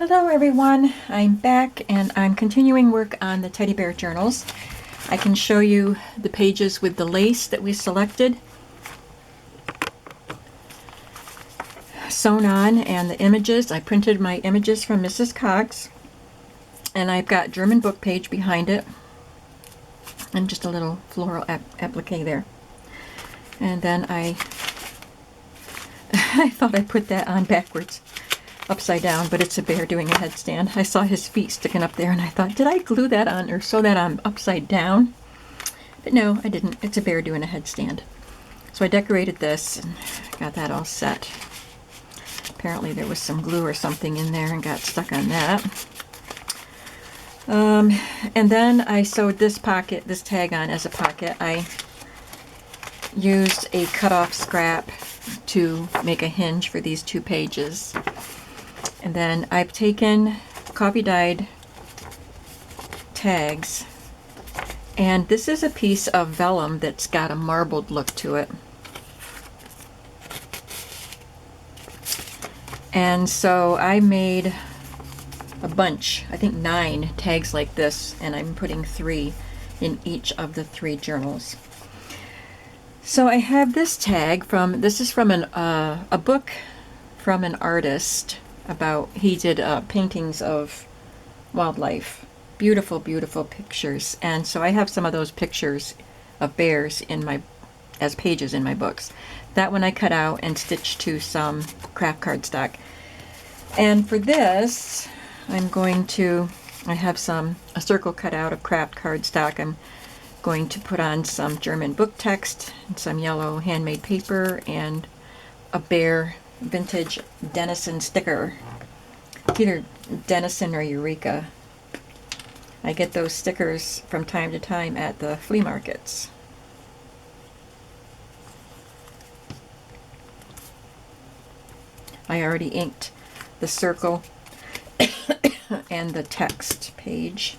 Hello everyone, I'm back and I'm continuing work on the teddy bear journals. I can show you the pages with the lace that we selected sewn on and the images. I printed my images from Mrs. Cox and I've got German book page behind it and just a little floral applique there. And then I thought I put that on backwards, upside down, but it's a bear doing a headstand. I saw his feet sticking up there and I thought, did I glue that on or sew that on upside down? But no, I didn't. It's a bear doing a headstand. So I decorated this and got that all set. Apparently there was some glue or something in there and got stuck on that. And then I sewed this pocket, this tag on as a pocket. I used a cut-off scrap to make a hinge for these two pages. And then I've taken coffee dyed tags, and this is a piece of vellum that's got a marbled look to it. And so I made a bunch, I think 9 tags like this, and I'm putting 3 in each of the 3 journals. So I have this tag from, this is from a book from an artist about, he did paintings of wildlife. Beautiful, beautiful pictures. And so I have some of those pictures of bears in my, as pages in my books. That one I cut out and stitched to some craft cardstock. And for this, I'm going to, I have a circle cut out of craft cardstock. I'm going to put on some German book text, and some yellow handmade paper, and a bear vintage Denison sticker. It's either Denison or Eureka. I get those stickers from time to time at the flea markets. I already inked the circle and the text page.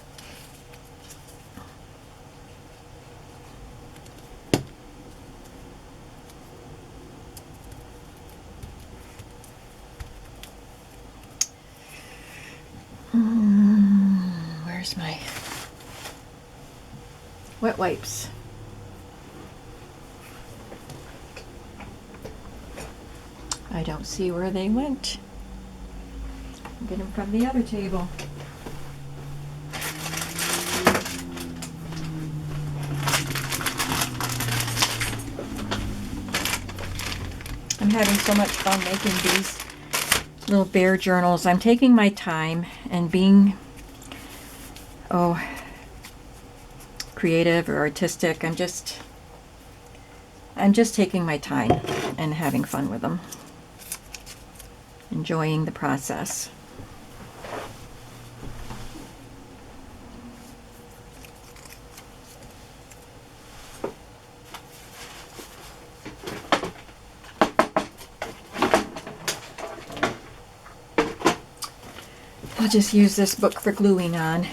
Where's my wet wipes? I don't see where they went. Get them from the other table. I'm having so much fun making these little bear journals. I'm taking my time and being creative or artistic. I'm just taking my time and having fun with them. Enjoying the process. I'll just use this book for gluing on.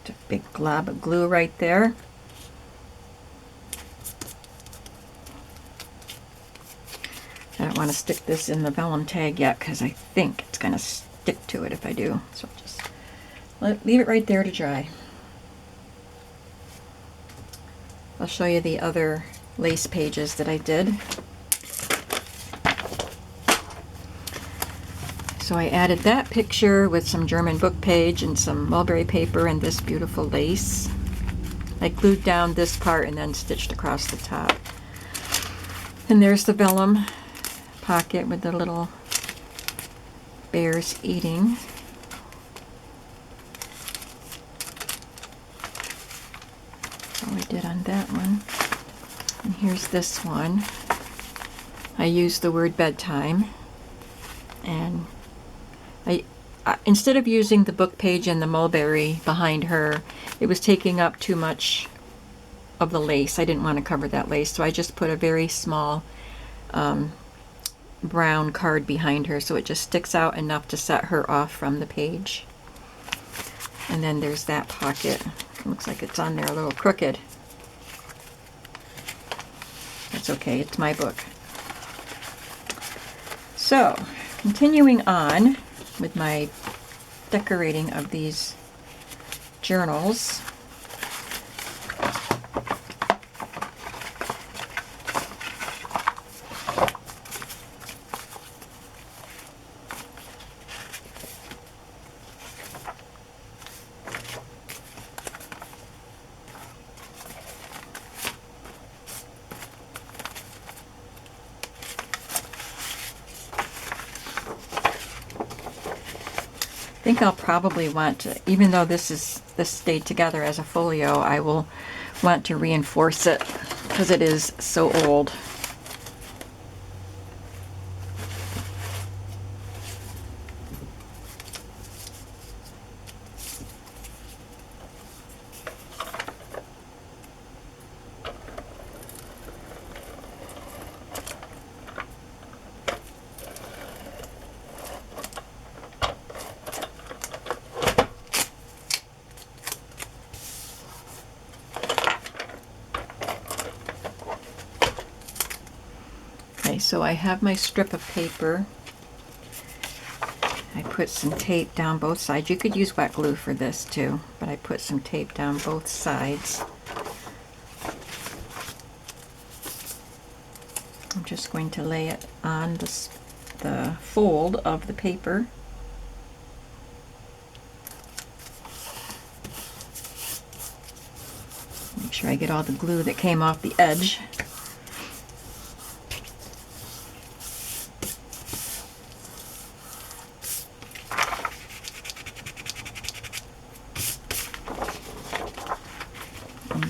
Just a big glob of glue right there. I don't want to stick this in the vellum tag yet because I think it's going to stick to it if I do. So just leave it right there to dry. I'll show you the other lace pages that I did. So I added that picture with some German book page and some mulberry paper and this beautiful lace. I glued down this part and then stitched across the top. And there's the vellum pocket with the little bears eating. All I did on that one. And here's this one. I used the word bedtime, and I instead of using the book page and the mulberry behind her, it was taking up too much of the lace. I didn't want to cover that lace, so I just put a very small brown card behind her so it just sticks out enough to set her off from the page. And then there's that pocket. It looks like it's on there a little crooked. That's okay, it's my book. So, continuing on with my decorating of these journals. I think I'll probably want to, even though this stayed together as a folio, I will want to reinforce it because it is so old. So I have my strip of paper. I put some tape down both sides. You could use wet glue for this too, but I put some tape down both sides. I'm just going to lay it on the fold of the paper. Make sure I get all the glue that came off the edge.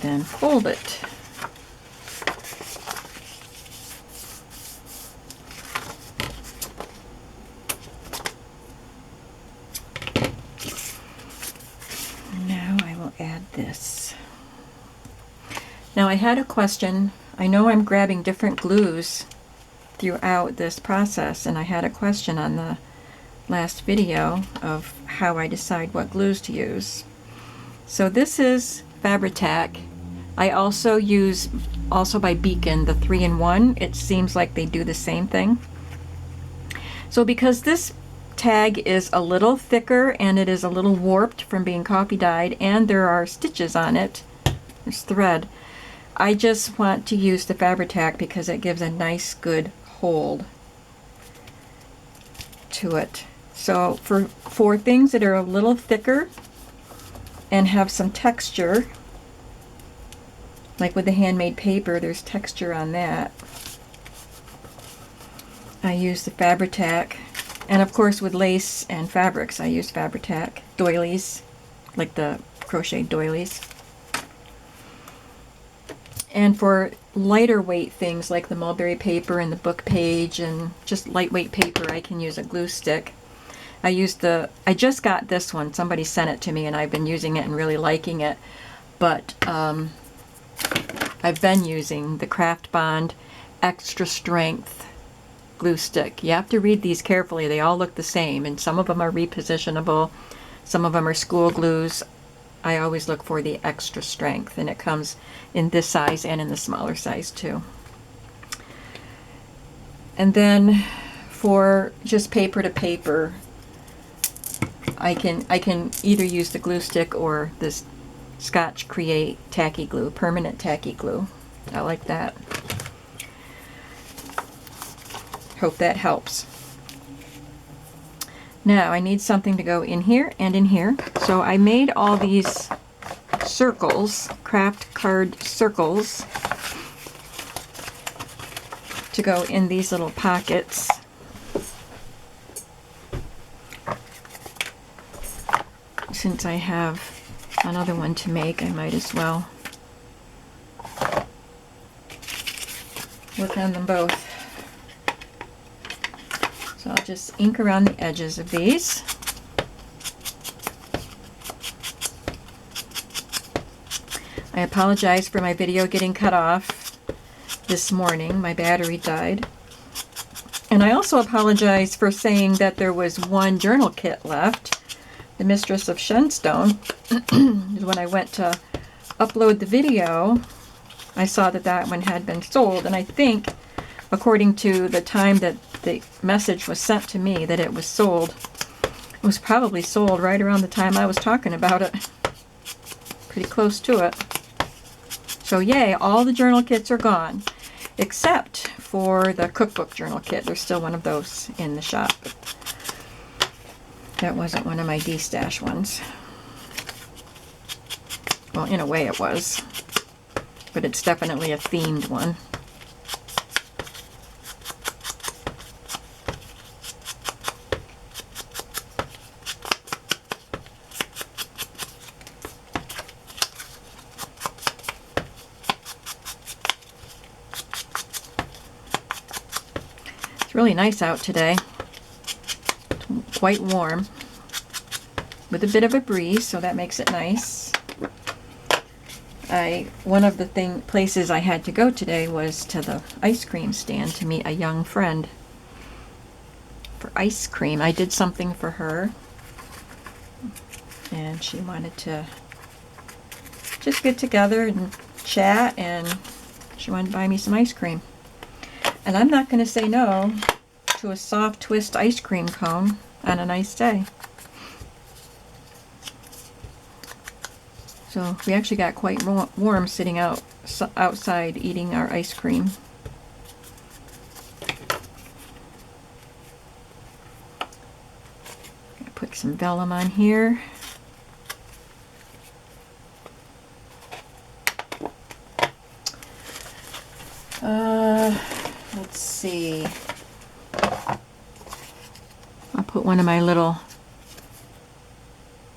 Then fold it. Now I will add this. Now I had a question. I know I'm grabbing different glues throughout this process, and I had a question on the last video of how I decide what glues to use. So this is Fabri-Tac. I also use, by Beacon, the 3-in-1. It seems like they do the same thing. So because this tag is a little thicker and it is a little warped from being coffee dyed, and there are stitches on it, there's thread, I just want to use the Fabri-Tac because it gives a nice good hold to it. So for things that are a little thicker and have some texture, like with the handmade paper, there's texture on that, I use the Fabri-Tac. And of course with lace and fabrics, I use Fabri-Tac. Doilies, like the crochet doilies. And for lighter weight things like the mulberry paper and the book page and just lightweight paper, I can use a glue stick. I just got this one. Somebody sent it to me and I've been using it and really liking it. But I've been using the Craft Bond Extra Strength glue stick. You have to read these carefully. They all look the same, and some of them are repositionable. Some of them are school glues. I always look for the extra strength, and it comes in this size and in the smaller size too. And then for just paper to paper, I can either use the glue stick or this Scotch Create tacky glue, permanent tacky glue. I like that. Hope that helps. Now I need something to go in here and in here. So I made all these circles, craft card circles, to go in these little pockets. Since I have another one to make, I might as well work on them both. So I'll just ink around the edges of these. I apologize for my video getting cut off this morning. My battery died. And I also apologize for saying that there was one journal kit left, The Mistress of Shenstone, is when I went to upload the video, I saw that that one had been sold, and I think, according to the time that the message was sent to me that it was sold, it was probably sold right around the time I was talking about it. Pretty close to it. So yay, all the journal kits are gone, except for the cookbook journal kit. There's still one of those in the shop. That wasn't one of my D-stash ones. Well, in a way it was, but it's definitely a themed one. It's really nice out today. It's quite warm with a bit of a breeze, so that makes it nice. One of the places I had to go today was to the ice cream stand to meet a young friend for ice cream. I did something for her, and she wanted to just get together and chat, and she wanted to buy me some ice cream. And I'm not going to say no to a soft twist ice cream cone on a nice day. So we actually got quite warm sitting outside eating our ice cream. Gonna put some vellum on here. Let's see. I'll put one of my little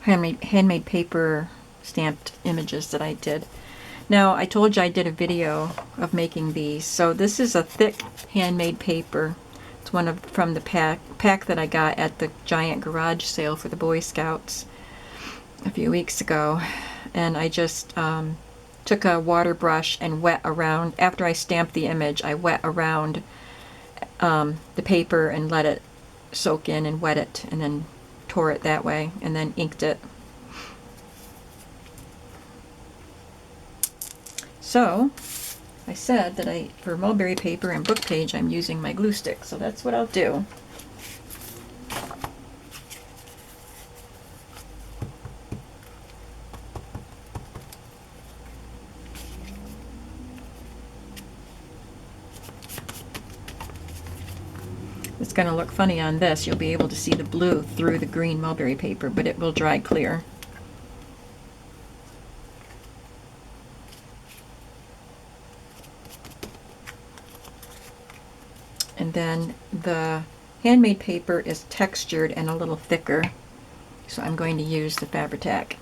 handmade paper stamped images that I did. Now, I told you I did a video of making these. So this is a thick handmade paper. It's one from the pack that I got at the giant garage sale for the Boy Scouts a few weeks ago. And I just took a water brush and wet around, after I stamped the image, I wet around the paper and let it soak in and wet it, and then tore it that way, and then inked it. So I said that for mulberry paper and book page, I'm using my glue stick, so that's what I'll do. It's going to look funny on this. You'll be able to see the blue through the green mulberry paper, but it will dry clear. And then the handmade paper is textured and a little thicker, so I'm going to use the Fabri-Tac.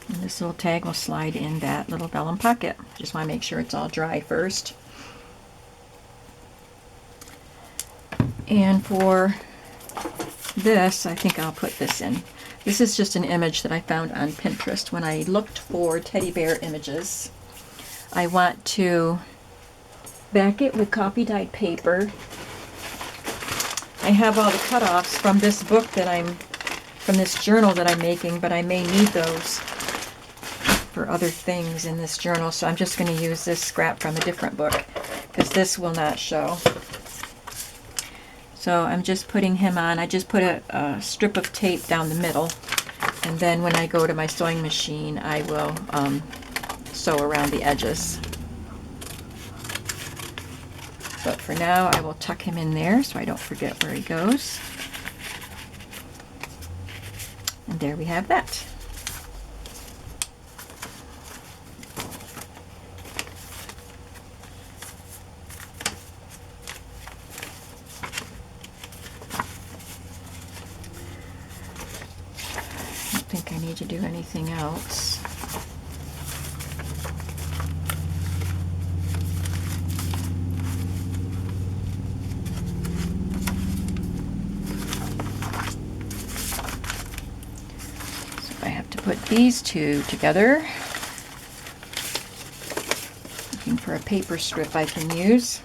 And this little tag will slide in that little vellum pocket. Just want to make sure it's all dry first. And for this, I think I'll put this in. This is just an image that I found on Pinterest when I looked for teddy bear images. I want to back it with coffee dyed paper. I have all the cutoffs from this book from this journal that I'm making, but I may need those for other things in this journal, so I'm just going to use this scrap from a different book because this will not show. So I'm just putting him on. I just put a strip of tape down the middle, and then when I go to my sewing machine, I will sew around the edges. But for now, I will tuck him in there so I don't forget where he goes. And there we have that. I don't think I need to do anything else. I have to put these two together. Looking for a paper strip I can use.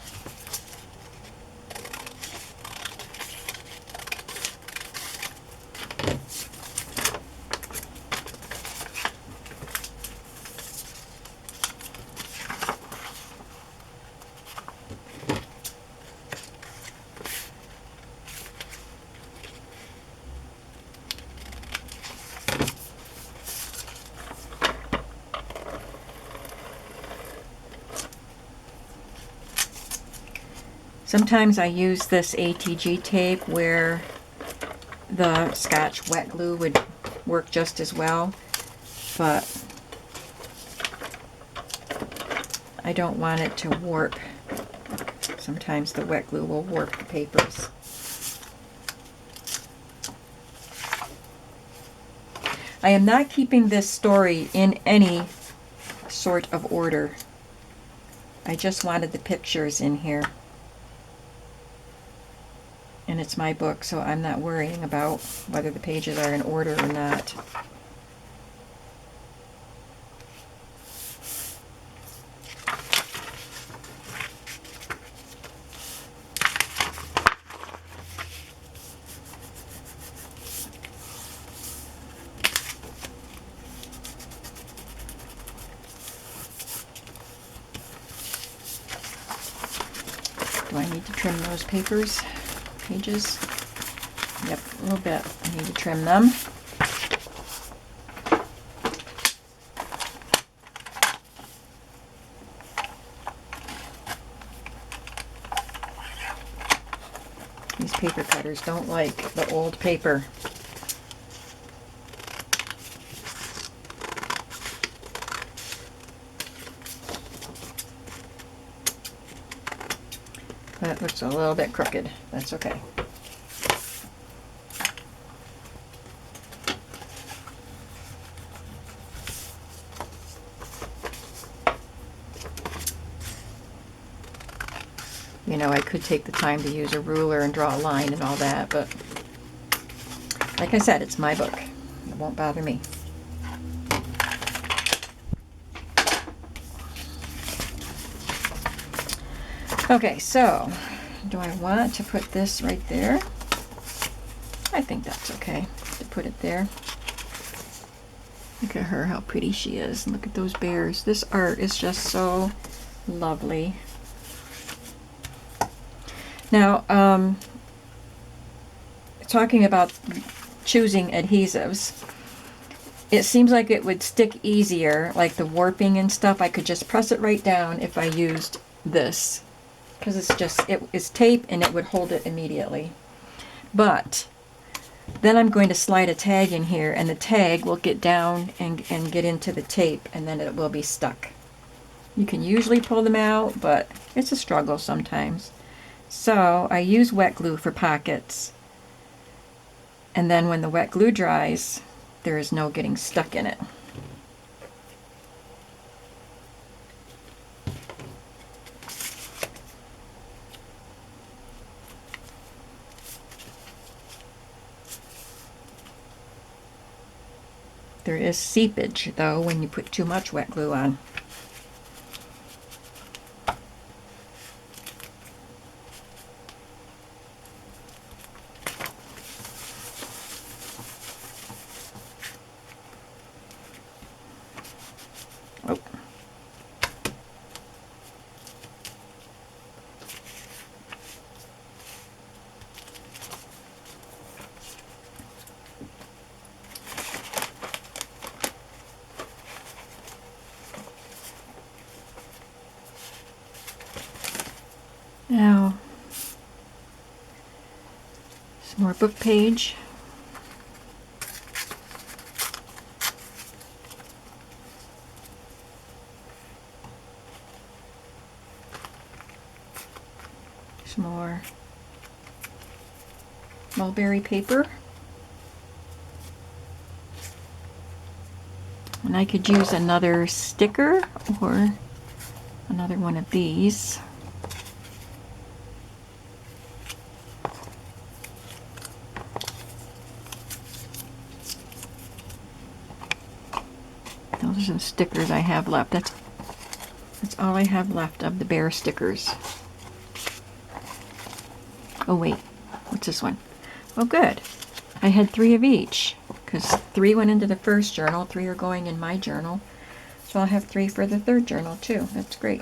Sometimes I use this ATG tape where the Scotch wet glue would work just as well, but I don't want it to warp. Sometimes the wet glue will warp the papers. I am not keeping this story in any sort of order. I just wanted the pictures in here. And it's my book, so I'm not worrying about whether the pages are in order or not. Do I need to trim those pages? Yep, a little bit. I need to trim them. These paper cutters don't like the old paper. That looks a little bit crooked. That's okay. You know, I could take the time to use a ruler and draw a line and all that, but like I said, it's my book. It won't bother me. Okay, so do I want to put this right there? I think that's okay to put it there. Look at her, how pretty she is. Look at those bears. This art is just so lovely. Now, talking about choosing adhesives, it seems like it would stick easier, like the warping and stuff. I could just press it right down if I used this, because it's tape and it would hold it immediately. But then I'm going to slide a tag in here, and the tag will get down and get into the tape, and then it will be stuck. You can usually pull them out, but it's a struggle sometimes. So I use wet glue for pockets, and then when the wet glue dries, there is no getting stuck in it. There is seepage, though, when you put too much wet glue on. Oh. Now, some more book page. Some more mulberry paper. And I could use another sticker or another one of these. Those are some stickers I have left. That's all I have left of the bear stickers. Oh wait, what's this one? Oh good. I had 3 of each, because 3 went into the first journal, 3 are going in my journal. So I'll have 3 for the third journal too. That's great.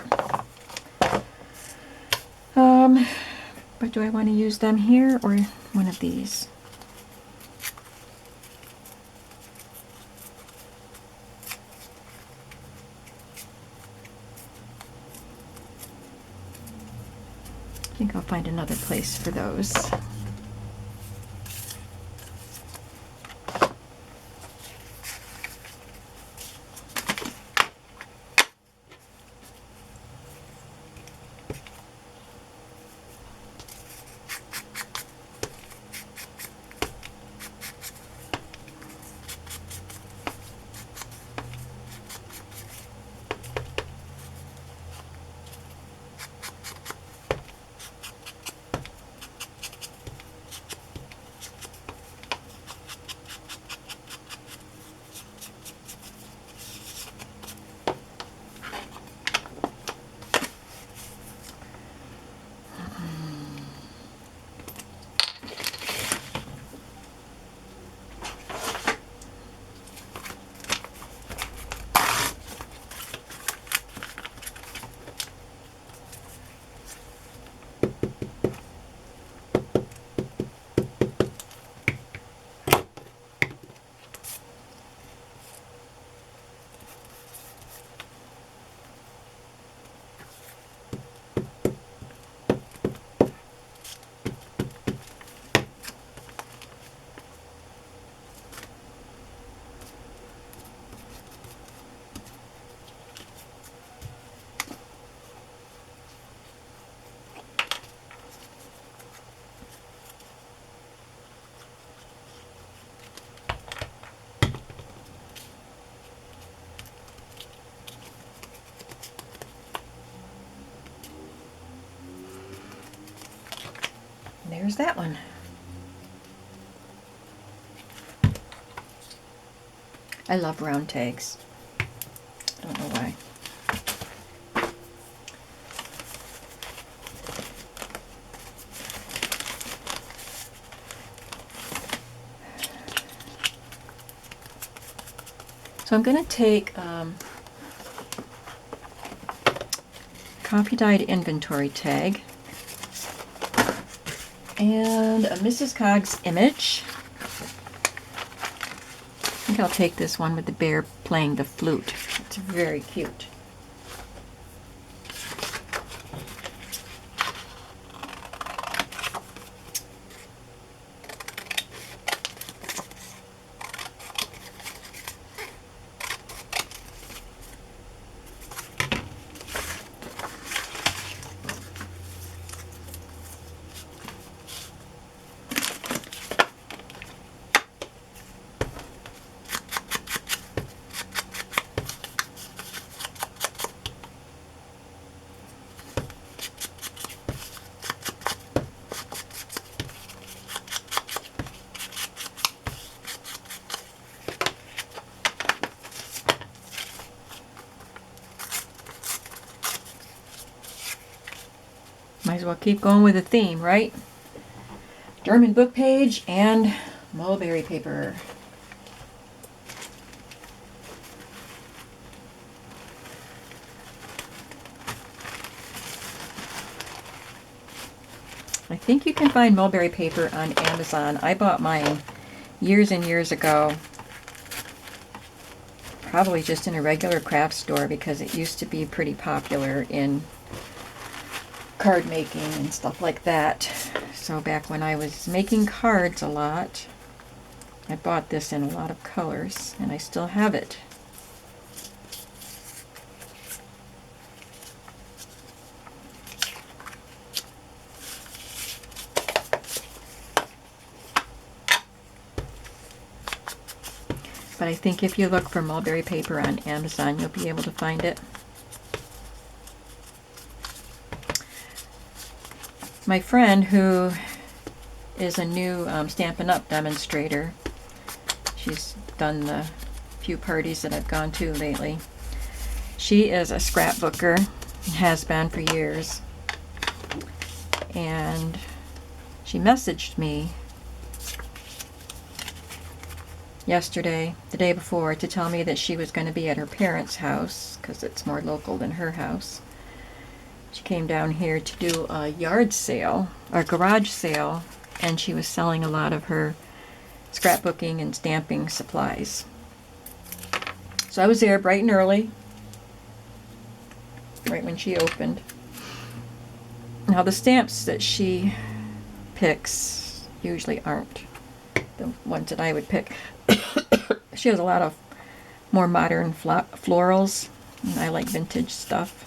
But do I want to use them here or one of these? I think I'll find another place for those. There's that one. I love round tags. I don't know why. So I'm going to take copy dyed inventory tag and a Mrs. Coggs image. I think I'll take this one with the bear playing the flute. It's very cute. Might as well keep going with the theme, right? German book page and mulberry paper. I think you can find mulberry paper on Amazon. I bought mine years and years ago. Probably just in a regular craft store because it used to be pretty popular in card making and stuff like that. So back when I was making cards a lot, I bought this in a lot of colors and I still have it. But I think if you look for mulberry paper on Amazon, you'll be able to find it. My friend, who is a new Stampin' Up! Demonstrator, she's done the few parties that I've gone to lately. She is a scrapbooker, has been for years, and she messaged me yesterday, the day before, to tell me that she was going to be at her parents' house because it's more local than her house. She came down here to do a yard sale, or garage sale, and she was selling a lot of her scrapbooking and stamping supplies. So I was there bright and early, right when she opened. Now the stamps that she picks usually aren't the ones that I would pick. She has a lot of more modern florals, and I like vintage stuff.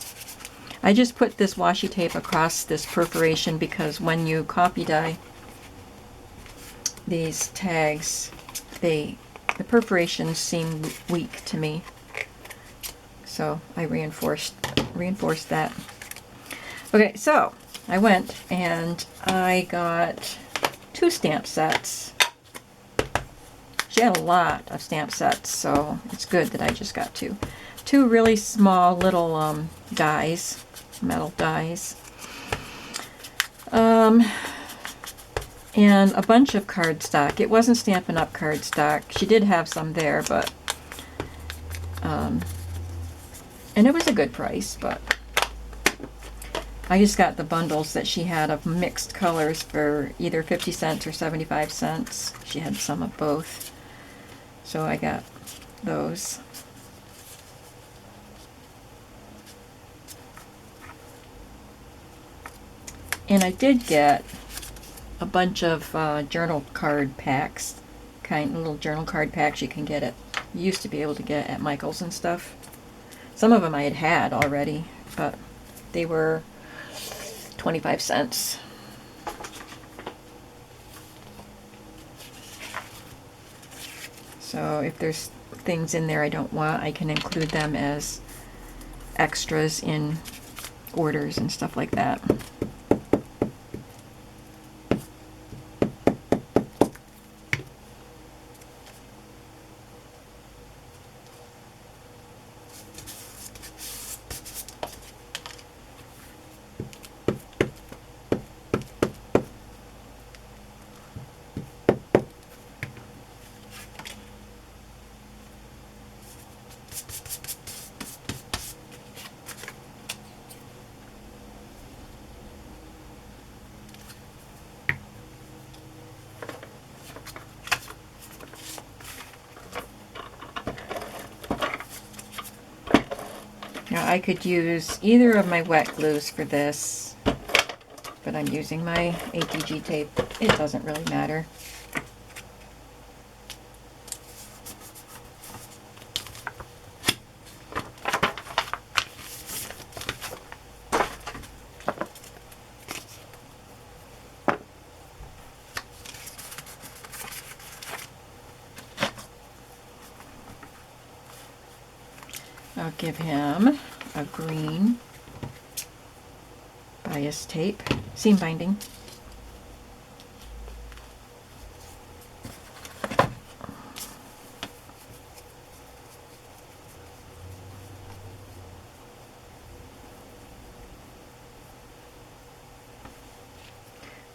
I just put this washi tape across this perforation because when you copy die these tags, the perforations seem weak to me, so I reinforced that. Okay, so I went and I got 2 stamp sets. She had a lot of stamp sets, so it's good that I just got 2. 2 really small little dies, metal dies. And a bunch of cardstock. It wasn't Stampin' Up! Cardstock. She did have some there, but and it was a good price, but I just got the bundles that she had of mixed colors for either 50 cents or 75 cents. She had some of both, so I got those. And I did get a bunch of journal card packs, little journal card packs you can get at, you used to be able to get at Michael's and stuff. Some of them I had already, but they were 25 cents. So if there's things in there I don't want, I can include them as extras in orders and stuff like that. Now I could use either of my wet glues for this, but I'm using my ATG tape. It doesn't really matter. I'll give him a green bias tape, seam binding.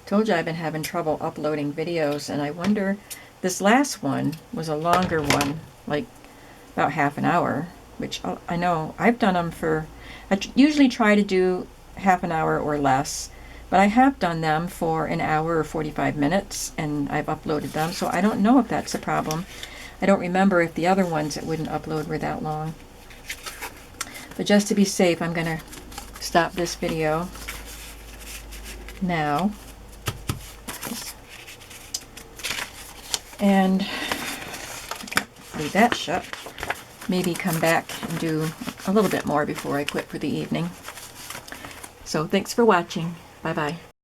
Told you I've been having trouble uploading videos, and I wonder, this last one was a longer one, like about half an hour. Which I know I've done them for, I usually try to do half an hour or less, but I have done them for an hour or 45 minutes and I've uploaded them, so I don't know if that's a problem. I don't remember if the other ones that wouldn't upload were that long. But just to be safe, I'm going to stop this video now. And leave that shut. Maybe come back and do a little bit more before I quit for the evening. So thanks for watching. Bye-bye.